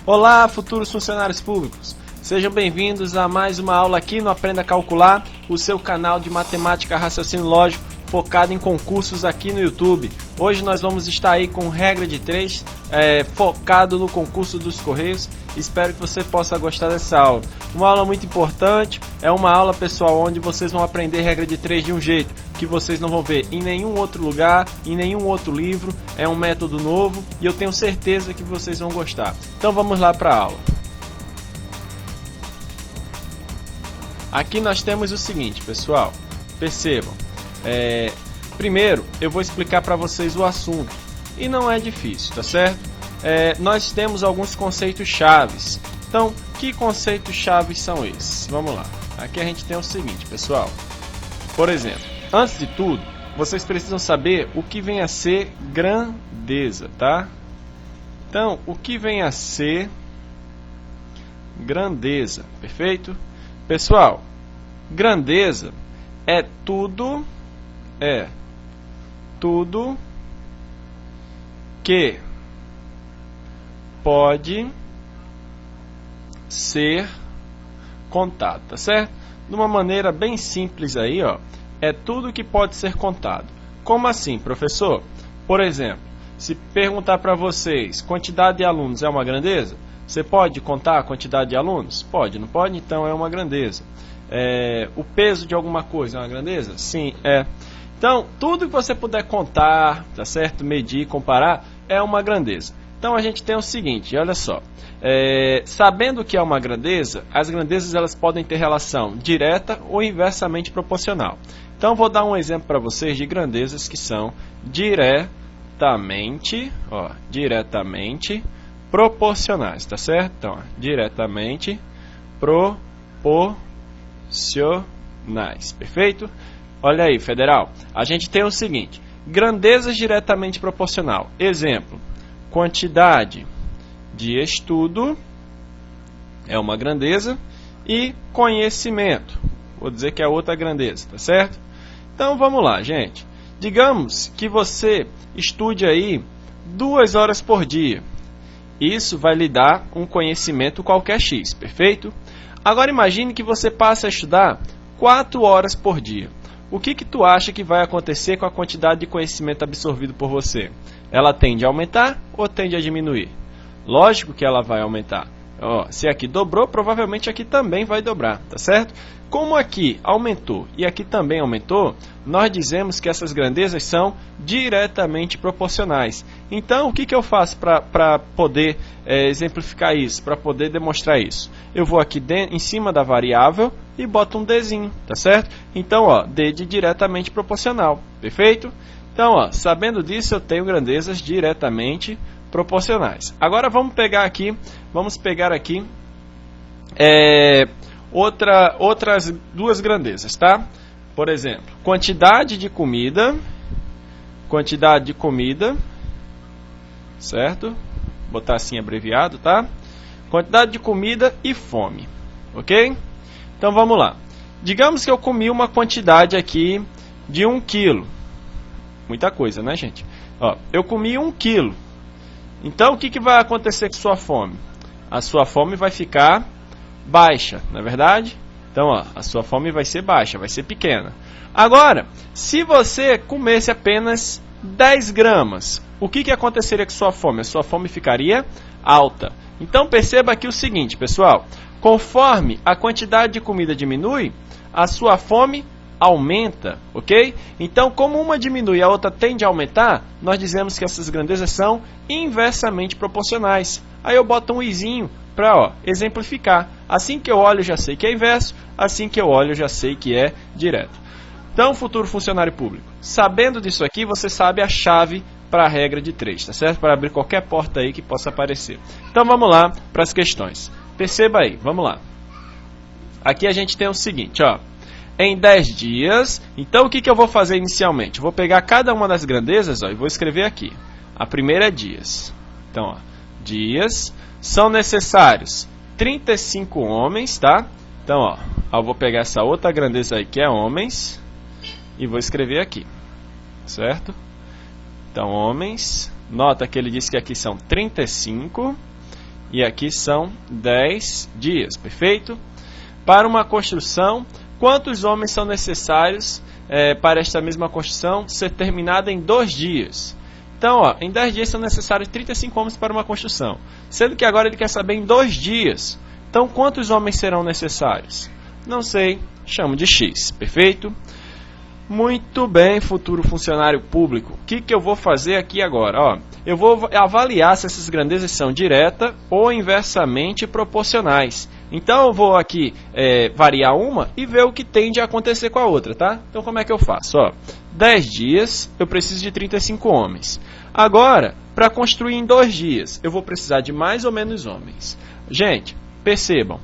Olá, futuros funcionários públicos! Sejam bem-vindos a mais uma aula aqui no Aprenda a Calcular, o seu canal de matemática raciocínio lógico focado em concursos aqui no YouTube. Hoje nós vamos estar aí com regra de 3, focado no concurso dos Correios. Espero que você possa gostar dessa aula. Uma aula muito importante, é uma aula, pessoal, onde vocês vão aprender regra de 3 de um jeito que vocês não vão ver em nenhum outro lugar, em nenhum outro livro. É um método novo e eu tenho certeza que vocês vão gostar. Então vamos lá para a aula. Aqui nós temos o seguinte, pessoal, percebam. Primeiro eu vou explicar para vocês o assunto e não é difícil, tá certo? Nós temos alguns conceitos chaves. Então, que conceitos chaves são esses? Vamos lá. Aqui a gente tem o seguinte, pessoal. Por exemplo, antes de tudo, vocês precisam saber o que vem a ser grandeza, tá? Então, o que vem a ser grandeza, perfeito? Pessoal, grandeza é tudo que pode ser contado, tá certo? De uma maneira bem simples aí, ó, é tudo que pode ser contado. Como assim, professor? Por exemplo, se perguntar para vocês, quantidade de alunos é uma grandeza? Você pode contar a quantidade de alunos? Pode, não pode? Então é uma grandeza. O peso de alguma coisa é uma grandeza? Sim, é. Então, tudo que você puder contar, tá certo? Medir, comparar, é uma grandeza. Então a gente tem o seguinte, olha só. Sabendo o que é uma grandeza, as grandezas elas podem ter relação direta ou inversamente proporcional. Então vou dar um exemplo para vocês de grandezas que são diretamente proporcionais, tá certo? Então, diretamente proporcionais, perfeito? Olha aí, federal, a gente tem o seguinte, grandezas diretamente proporcional. Exemplo, quantidade de estudo é uma grandeza e conhecimento, vou dizer que é outra grandeza, tá certo? Então vamos lá, gente. Digamos que você estude aí 2 horas por dia. Isso vai lhe dar um conhecimento qualquer X, perfeito? Agora imagine que você passe a estudar 4 horas por dia. O que tu acha que vai acontecer com a quantidade de conhecimento absorvido por você? Ela tende a aumentar ou tende a diminuir? Lógico que ela vai aumentar. Se aqui dobrou, provavelmente aqui também vai dobrar, tá certo? Como aqui aumentou e aqui também aumentou, nós dizemos que essas grandezas são diretamente proporcionais. Então, o que eu faço para poder exemplificar isso, para poder demonstrar isso? Eu vou aqui em cima da variável e boto um Dzinho, tá certo? Então, D de diretamente proporcional, perfeito? Então, sabendo disso, eu tenho grandezas diretamente proporcionais. Agora vamos pegar aqui outras duas grandezas, tá? Por exemplo, quantidade de comida, certo? Vou botar assim abreviado, tá? Quantidade de comida e fome, ok? Então vamos lá. Digamos que eu comi uma quantidade aqui de 1 quilo. Muita coisa, né, gente? Eu comi 1 quilo. Então o que vai acontecer com sua fome? A sua fome vai ficar baixa, não é verdade? Então, a sua fome vai ser baixa, vai ser pequena. Agora, se você comesse apenas 10 gramas, o que aconteceria com sua fome? A sua fome ficaria alta. Então, perceba aqui o seguinte, pessoal. Conforme a quantidade de comida diminui, a sua fome aumenta, ok? Então, como uma diminui e a outra tende a aumentar, nós dizemos que essas grandezas são inversamente proporcionais. Aí eu boto um izinho para exemplificar. Assim que eu olho, eu já sei que é inverso. Assim que eu olho, eu já sei que é direto. Então, futuro funcionário público, sabendo disso aqui, você sabe a chave para a regra de 3, tá certo? Para abrir qualquer porta aí que possa aparecer. Então, vamos lá para as questões. Perceba aí, vamos lá. Aqui a gente tem o seguinte, em 10 dias, então o que eu vou fazer inicialmente? Eu vou pegar cada uma das grandezas e vou escrever aqui. A primeira é dias. Então, dias, são necessários 35 homens, tá? Então, eu vou pegar essa outra grandeza aí que é homens e vou escrever aqui, certo? Então, homens, nota que ele disse que aqui são 35 e aqui são 10 dias, perfeito? Para uma construção, quantos homens são necessários para esta mesma construção ser terminada em 2 dias? Então, ó, em 10 dias são necessários 35 homens para uma construção, sendo que agora ele quer saber em 2 dias. Então, quantos homens serão necessários? Não sei, chamo de X, perfeito? Muito bem, futuro funcionário público. O que eu vou fazer aqui agora? Ó, eu vou avaliar se essas grandezas são direta ou inversamente proporcionais. Então eu vou aqui variar uma e ver o que tende a acontecer com a outra, tá? Então como é que eu faço? Ó, 10 dias eu preciso de 35 homens. Agora, para construir em 2 dias, eu vou precisar de mais ou menos homens. Gente, percebam,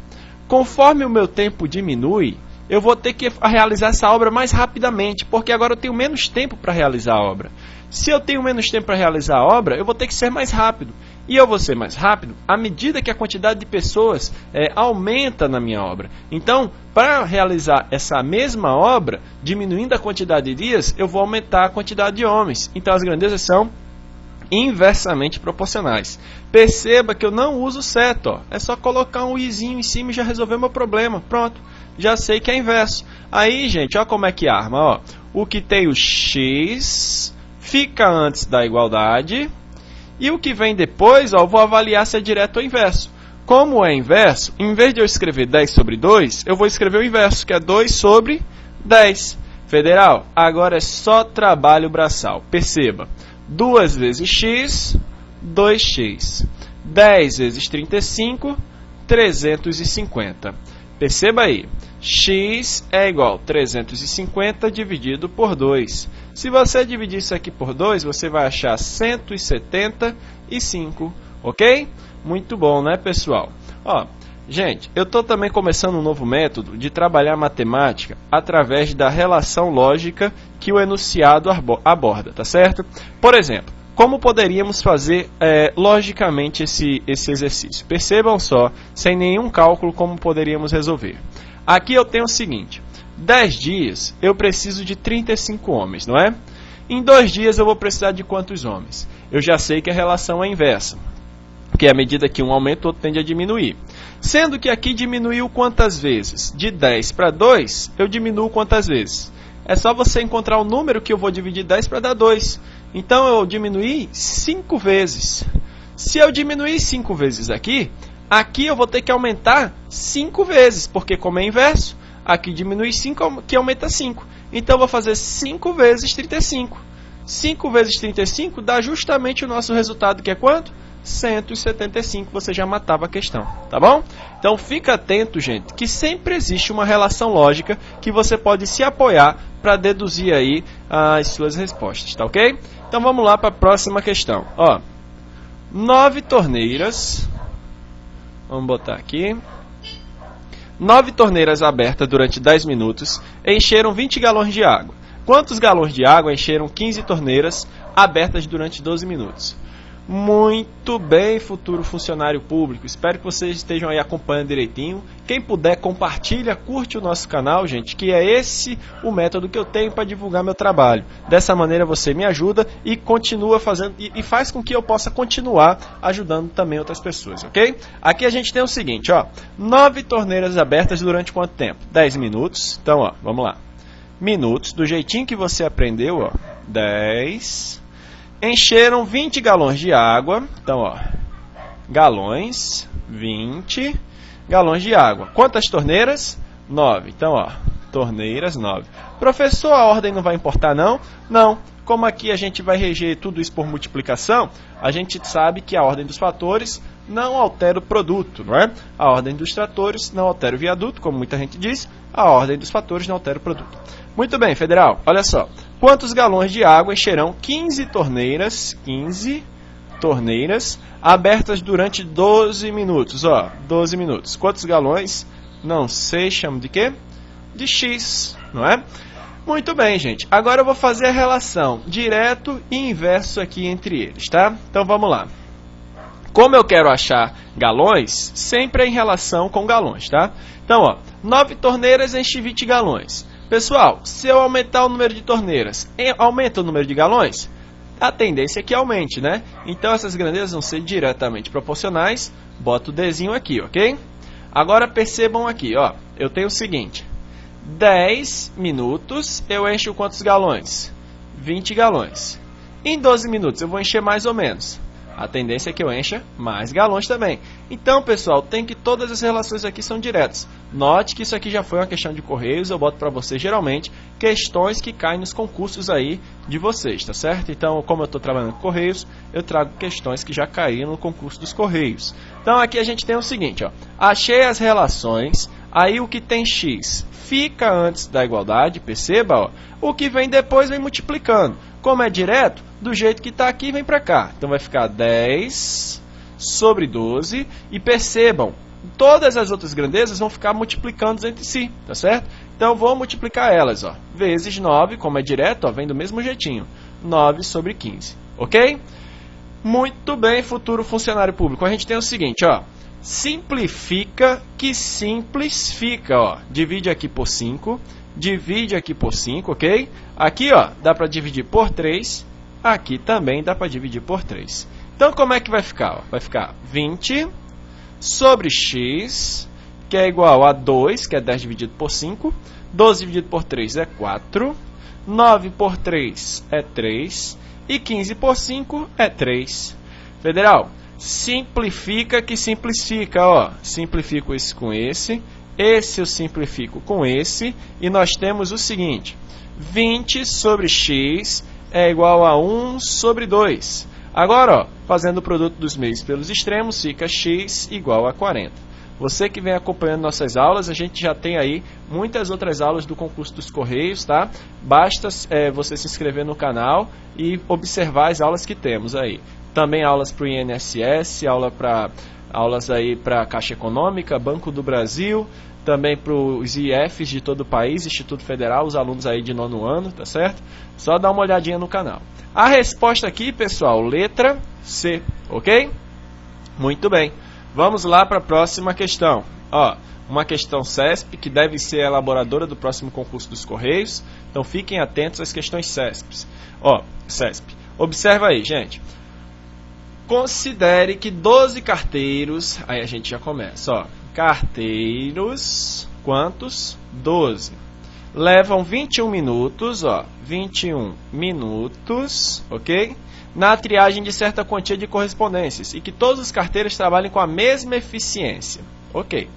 conforme o meu tempo diminui, eu vou ter que realizar essa obra mais rapidamente, porque agora eu tenho menos tempo para realizar a obra. Se eu tenho menos tempo para realizar a obra, eu vou ter que ser mais rápido. E eu vou ser mais rápido à medida que a quantidade de pessoas aumenta na minha obra. Então, para realizar essa mesma obra, diminuindo a quantidade de dias, eu vou aumentar a quantidade de homens. Então, as grandezas são inversamente proporcionais. Perceba que eu não uso seto, ó. É só colocar um izinho em cima e já resolveu meu problema. Pronto, já sei que é inverso. Aí, gente, ó como é que arma, ó. O que tem o x fica antes da igualdade e o que vem depois, ó, eu vou avaliar se é direto ou inverso. Como é inverso, em vez de eu escrever 10 sobre 2, eu vou escrever o inverso, que é 2 sobre 10. Federal, agora é só trabalho braçal. Perceba, 2 vezes x, 2x. 10 vezes 35, 350. Perceba aí, x é igual a 350 dividido por 2. Se você dividir isso aqui por 2, você vai achar 175, ok? Muito bom, né, pessoal? Ó, gente, eu estou também começando um novo método de trabalhar matemática através da relação lógica que o enunciado aborda, tá certo? Por exemplo, como poderíamos fazer logicamente esse exercício? Percebam só, sem nenhum cálculo, como poderíamos resolver. Aqui eu tenho o seguinte, 10 dias eu preciso de 35 homens, não é? Em 2 dias eu vou precisar de quantos homens? Eu já sei que a relação é inversa, que à medida que um aumenta, o outro tende a diminuir. Sendo que aqui diminuiu quantas vezes? De 10 para 2, eu diminuo quantas vezes? É só você encontrar o número que eu vou dividir 10 para dar 2. Então eu diminuí 5 vezes. Se eu diminuir 5 vezes aqui eu vou ter que aumentar 5 vezes, porque como é inverso, aqui diminui 5, aqui aumenta 5. Então eu vou fazer 5 vezes 35. 5 vezes 35 dá justamente o nosso resultado, que é quanto? 175, você já matava a questão, tá bom? Então fica atento, gente, que sempre existe uma relação lógica que você pode se apoiar para deduzir aí as suas respostas, tá ok? Então vamos lá para a próxima questão. Ó, 9 torneiras, vamos botar aqui, 9 torneiras abertas durante 10 minutos encheram 20 galões de água. Quantos galões de água encheram 15 torneiras abertas durante 12 minutos? Muito bem, futuro funcionário público. Espero que vocês estejam aí acompanhando direitinho. Quem puder, compartilha, curte o nosso canal, gente, que é esse o método que eu tenho para divulgar meu trabalho. Dessa maneira você me ajuda e continua fazendo e faz com que eu possa continuar ajudando também outras pessoas, ok? Aqui a gente tem o seguinte, ó, 9 torneiras abertas durante quanto tempo? 10 minutos. Então, ó, vamos lá. Minutos, do jeitinho que você aprendeu, ó, 10... Encheram 20 galões de água. Então, ó, galões, 20 galões de água. Quantas torneiras? 9. Então, ó, torneiras, 9. Professor, a ordem não vai importar, não? Não. Como aqui a gente vai reger tudo isso por multiplicação, a gente sabe que a ordem dos fatores não altera o produto, não é? A ordem dos tratores não altera o viaduto, como muita gente diz. A ordem dos fatores não altera o produto. Muito bem, federal, olha só. Quantos galões de água encherão 15 torneiras abertas durante 12 minutos? Ó, 12 minutos. Quantos galões? Não sei, chamo de quê? De X, não é? Muito bem, gente. Agora eu vou fazer a relação direto e inverso aqui entre eles, tá? Então vamos lá. Como eu quero achar galões, sempre é em relação com galões, tá? Então, ó, 9 torneiras enche 20 galões. Pessoal, se eu aumentar o número de torneiras, aumenta o número de galões? a tendência é que aumente, né? Então essas grandezas vão ser diretamente proporcionais. Bota o Dzinho aqui, ok? Agora percebam aqui, ó. Eu tenho o seguinte. 10 minutos eu encho quantos galões? 20 galões. Em 12 minutos eu vou encher mais ou menos. A tendência é que eu encha mais galões também. Então, pessoal, tem que todas as relações aqui são diretas. Note que isso aqui já foi uma questão de Correios. Eu boto para vocês, geralmente, questões que caem nos concursos aí de vocês, tá certo? Então, como eu estou trabalhando com Correios, eu trago questões que já caíram no concurso dos Correios. Então, aqui a gente tem o seguinte, ó. Achei as relações, aí o que tem x fica antes da igualdade, perceba, ó. O que vem depois vem multiplicando. Como é direto, do jeito que está aqui, vem para cá. Então vai ficar 10 sobre 12. E percebam, todas as outras grandezas vão ficar multiplicando entre si, tá certo? Então vou multiplicar elas, ó, vezes 9, como é direto, ó, vem do mesmo jeitinho. 9 sobre 15, ok? Muito bem, futuro funcionário público. A gente tem o seguinte, ó. Simplifica que simples fica, ó. Divide aqui por 5. Divide aqui por 5, ok? Aqui, ó, dá para dividir por 3. Aqui também dá para dividir por 3. Então, como é que vai ficar? Ó? Vai ficar 20 sobre x, que é igual a 2, que é 10 dividido por 5. 12 dividido por 3 é 4. 9 por 3 é 3. E 15 por 5 é 3. Federal, simplifica que simplifica, ó. Simplifico esse com esse. Esse eu simplifico com esse, e nós temos o seguinte, 20 sobre x é igual a 1 sobre 2. Agora, ó, fazendo o produto dos meios pelos extremos, fica x igual a 40. Você que vem acompanhando nossas aulas, a gente já tem aí muitas outras aulas do concurso dos Correios, tá? Basta você se inscrever no canal e observar as aulas que temos aí. Também aulas para o INSS, aulas aí para a Caixa Econômica, Banco do Brasil, também para os IFs de todo o país, Instituto Federal, os alunos aí de 9º ano, tá certo? Só dá uma olhadinha no canal. A resposta aqui, pessoal, letra C, ok? Muito bem. Vamos lá para a próxima questão. Ó, uma questão CESP, que deve ser a elaboradora do próximo concurso dos Correios. Então fiquem atentos às questões CESP. Ó, CESP. Observa aí, gente. Considere que 12 carteiros, aí a gente já começa, ó. Carteiros, quantos? 12. Levam 21 minutos, ó, 21 minutos, ok? Na triagem de certa quantia de correspondências e que todos os carteiros trabalhem com a mesma eficiência, ok?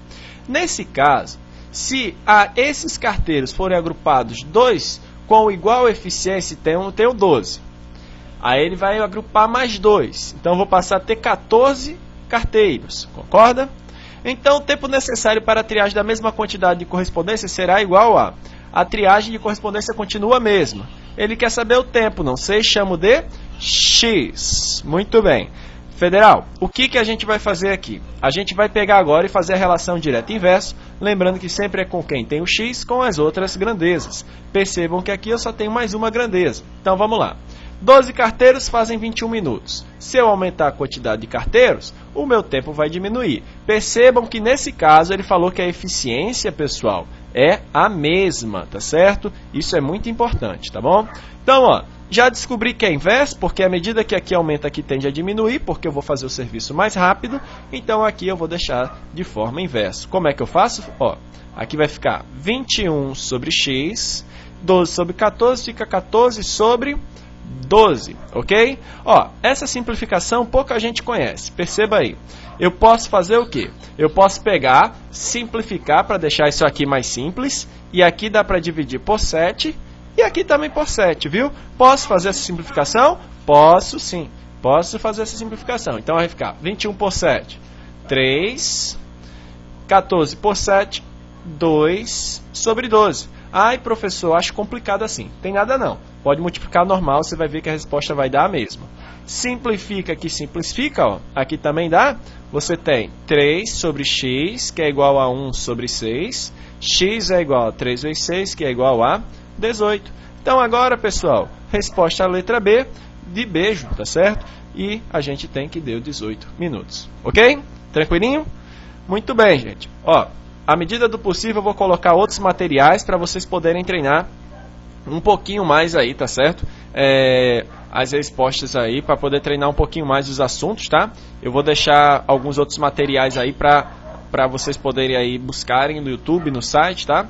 Nesse caso, se esses carteiros forem agrupados 2 com igual eficiência, tenho 12. Aí ele vai agrupar mais 2. Então, eu vou passar a ter 14 carteiros. Concorda? Então, o tempo necessário para a triagem da mesma quantidade de correspondência será igual a triagem de correspondência continua a mesma. Ele quer saber o tempo, não sei, chamo de X. Muito bem. Federal, o que a gente vai fazer aqui? A gente vai pegar agora e fazer a relação direta e inverso, lembrando que sempre é com quem tem o X com as outras grandezas. Percebam que aqui eu só tenho mais uma grandeza. Então, vamos lá. 12 carteiros fazem 21 minutos. Se eu aumentar a quantidade de carteiros, o meu tempo vai diminuir. Percebam que nesse caso ele falou que a eficiência, pessoal, é a mesma, tá certo? Isso é muito importante, tá bom? Então, ó, já descobri que é inverso, porque à medida que aqui aumenta, aqui tende a diminuir, porque eu vou fazer o serviço mais rápido. Então, aqui eu vou deixar de forma inversa. Como é que eu faço? Ó, aqui vai ficar 21 sobre x, 12 sobre 14, fica 14 sobre 12, ok? Ó, essa simplificação pouca gente conhece, perceba aí. Eu posso fazer o quê? Eu posso pegar, simplificar para deixar isso aqui mais simples, e aqui dá para dividir por 7, e aqui também por 7, viu? Posso fazer essa simplificação? Posso sim, posso fazer essa simplificação. Então vai ficar 21 por 7, 3, 14 por 7, 2 sobre 12. Ai, professor, acho complicado assim. Tem nada não. Pode multiplicar normal, você vai ver que a resposta vai dar a mesma. Simplifica que simplifica, ó. Aqui também dá. Você tem 3 sobre x, que é igual a 1 sobre 6. X é igual a 3 vezes 6, que é igual a 18. Então agora, pessoal, resposta à letra B, de beijo, tá certo? E a gente tem que deu 18 minutos. Ok? Tranquilinho? Muito bem, gente. Ó, à medida do possível, eu vou colocar outros materiais para vocês poderem treinar um pouquinho mais aí, tá certo? as respostas aí para poder treinar um pouquinho mais os assuntos, tá? Eu vou deixar alguns outros materiais aí para vocês poderem aí buscarem no YouTube, no site, tá?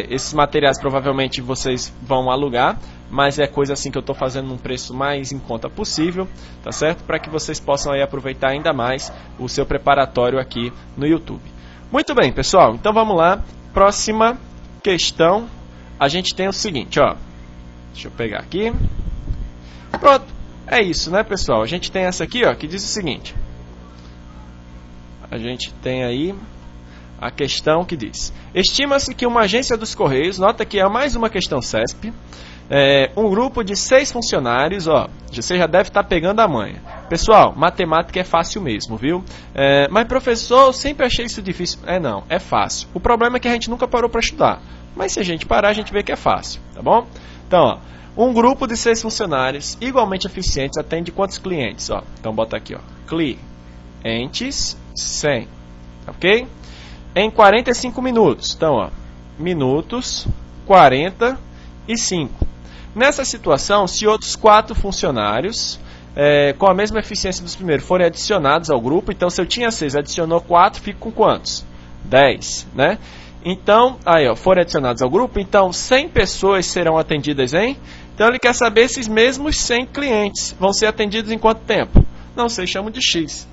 Esses materiais provavelmente vocês vão alugar, mas é coisa assim que eu estou fazendo num preço mais em conta possível, tá certo? Para que vocês possam aí aproveitar ainda mais o seu preparatório aqui no YouTube. Muito bem, pessoal, então vamos lá. Próxima questão, a gente tem o seguinte, ó. Deixa eu pegar aqui. Pronto, é isso, né, pessoal? A gente tem essa aqui, ó, que diz o seguinte. A gente tem aí a questão que diz: estima-se que uma agência dos Correios, nota que é mais uma questão CESP, um grupo de 6 funcionários, ó, você já deve estar pegando a manha. Pessoal, matemática é fácil mesmo, viu? Mas professor, eu sempre achei isso difícil. Não, é fácil. O problema é que a gente nunca parou para estudar. Mas se a gente parar, a gente vê que é fácil, tá bom? Então, ó, um grupo de 6 funcionários igualmente eficientes atende quantos clientes? Ó, então bota aqui, ó, clientes 100, ok? Em 45 minutos. Então, ó, minutos 45. Nessa situação, se outros 4 funcionários com a mesma eficiência dos primeiros forem adicionados ao grupo, então se eu tinha 6, adicionou 4, fico com quantos? 10, né? Então, aí, ó, forem adicionados ao grupo, então 100 pessoas serão atendidas em... Então ele quer saber se esses mesmos 100 clientes vão ser atendidos em quanto tempo? Não sei, chamo de X.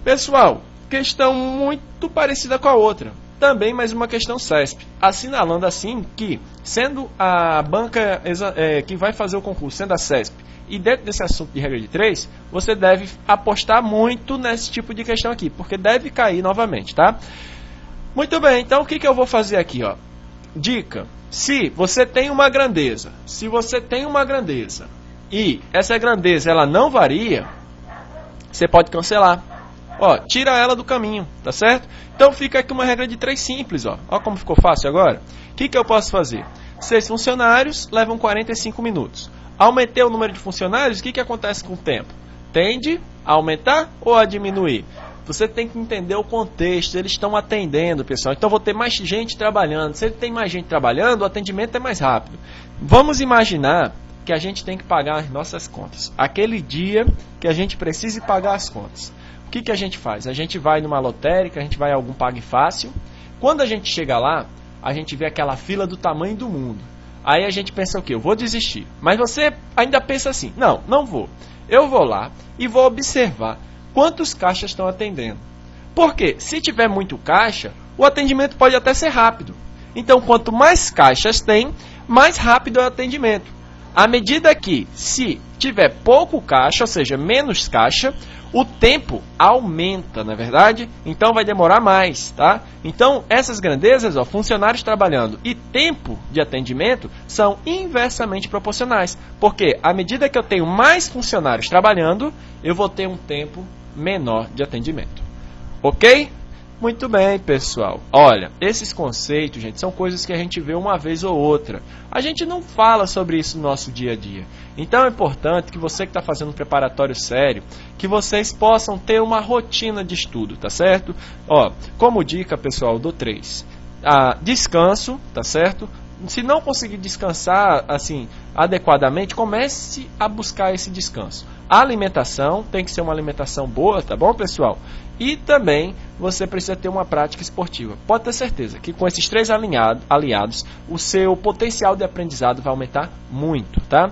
Pessoal, questão muito parecida com a outra. Também mais uma questão CESP. Assinalando assim que, sendo a banca que vai fazer o concurso, sendo a CESP, e dentro desse assunto de regra de 3, você deve apostar muito nesse tipo de questão aqui, porque deve cair novamente, tá? Muito bem, então o que eu vou fazer aqui, ó? Dica: se você tem uma grandeza, e essa grandeza ela não varia, você pode cancelar. Ó, tira ela do caminho, tá certo? Então fica aqui uma regra de 3 simples, ó. Ó como ficou fácil agora. O que eu posso fazer? 6 funcionários levam 45 minutos. Aumentei o número de funcionários, o que acontece com o tempo? Tende a aumentar ou a diminuir? Você tem que entender o contexto, eles estão atendendo, pessoal. Então vou ter mais gente trabalhando. Se ele tem mais gente trabalhando, o atendimento é mais rápido. Vamos imaginar que a gente tem que pagar as nossas contas. Aquele dia que a gente precise pagar as contas. O que a gente faz? A gente vai numa lotérica, a gente vai a algum Pague Fácil. Quando a gente chega lá, a gente vê aquela fila do tamanho do mundo. Aí a gente pensa o quê? Eu vou desistir. Mas você ainda pensa assim: não vou. Eu vou lá e vou observar quantos caixas estão atendendo. Porque se tiver muito caixa, o atendimento pode até ser rápido. Então, quanto mais caixas tem, mais rápido é o atendimento. À medida que, se tiver pouco caixa, ou seja, menos caixa, o tempo aumenta, não é verdade? Então vai demorar mais, tá? Então essas grandezas, ó, funcionários trabalhando e tempo de atendimento são inversamente proporcionais. Porque à medida que eu tenho mais funcionários trabalhando, eu vou ter um tempo menor de atendimento. Ok? Muito bem, pessoal. Olha, esses conceitos, gente, são coisas que a gente vê uma vez ou outra. A gente não fala sobre isso no nosso dia a dia. Então é importante que você que está fazendo um preparatório sério, que vocês possam ter uma rotina de estudo, tá certo? Ó, como dica, pessoal, do 3. Descanso, tá certo? Se não conseguir descansar assim adequadamente, comece a buscar esse descanso. A alimentação tem que ser uma alimentação boa, tá bom, pessoal? E também você precisa ter uma prática esportiva. Pode ter certeza que com esses 3 aliados, o seu potencial de aprendizado vai aumentar muito, tá?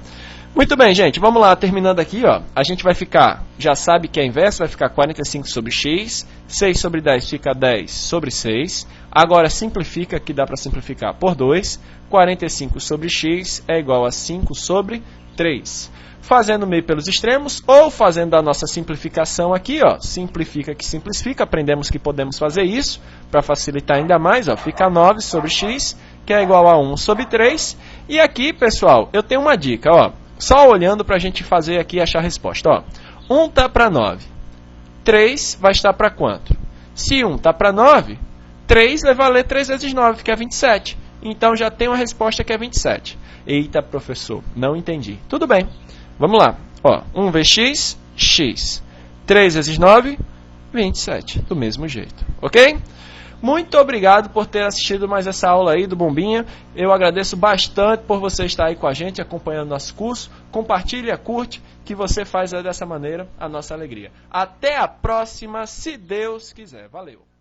Muito bem, gente, vamos lá, terminando aqui, ó. A gente vai ficar, já sabe que é inverso, vai ficar 45 sobre x, 6 sobre 10 fica 10 sobre 6. Agora simplifica, que dá para simplificar por 2. 45 sobre x é igual a 5 sobre 3. Fazendo meio pelos extremos, ou fazendo a nossa simplificação aqui, ó, simplifica que simplifica, aprendemos que podemos fazer isso, para facilitar ainda mais, ó, fica 9 sobre x, que é igual a 1 sobre 3, e aqui, pessoal, eu tenho uma dica, ó, só olhando para a gente fazer aqui e achar a resposta, ó, 1 está para 9, 3 vai estar para quanto? Se 1 está para 9, 3 vai valer 3 vezes 9, que é 27, então já tem uma resposta que é 27. Eita, professor, não entendi. Tudo bem. Vamos lá, ó, 1 vezes x, x. 3 vezes 9, 27, do mesmo jeito, ok? Muito obrigado por ter assistido mais essa aula aí do Bombinha. Eu agradeço bastante por você estar aí com a gente, acompanhando nosso curso. Compartilha, curte, que você faz dessa maneira a nossa alegria. Até a próxima, se Deus quiser. Valeu!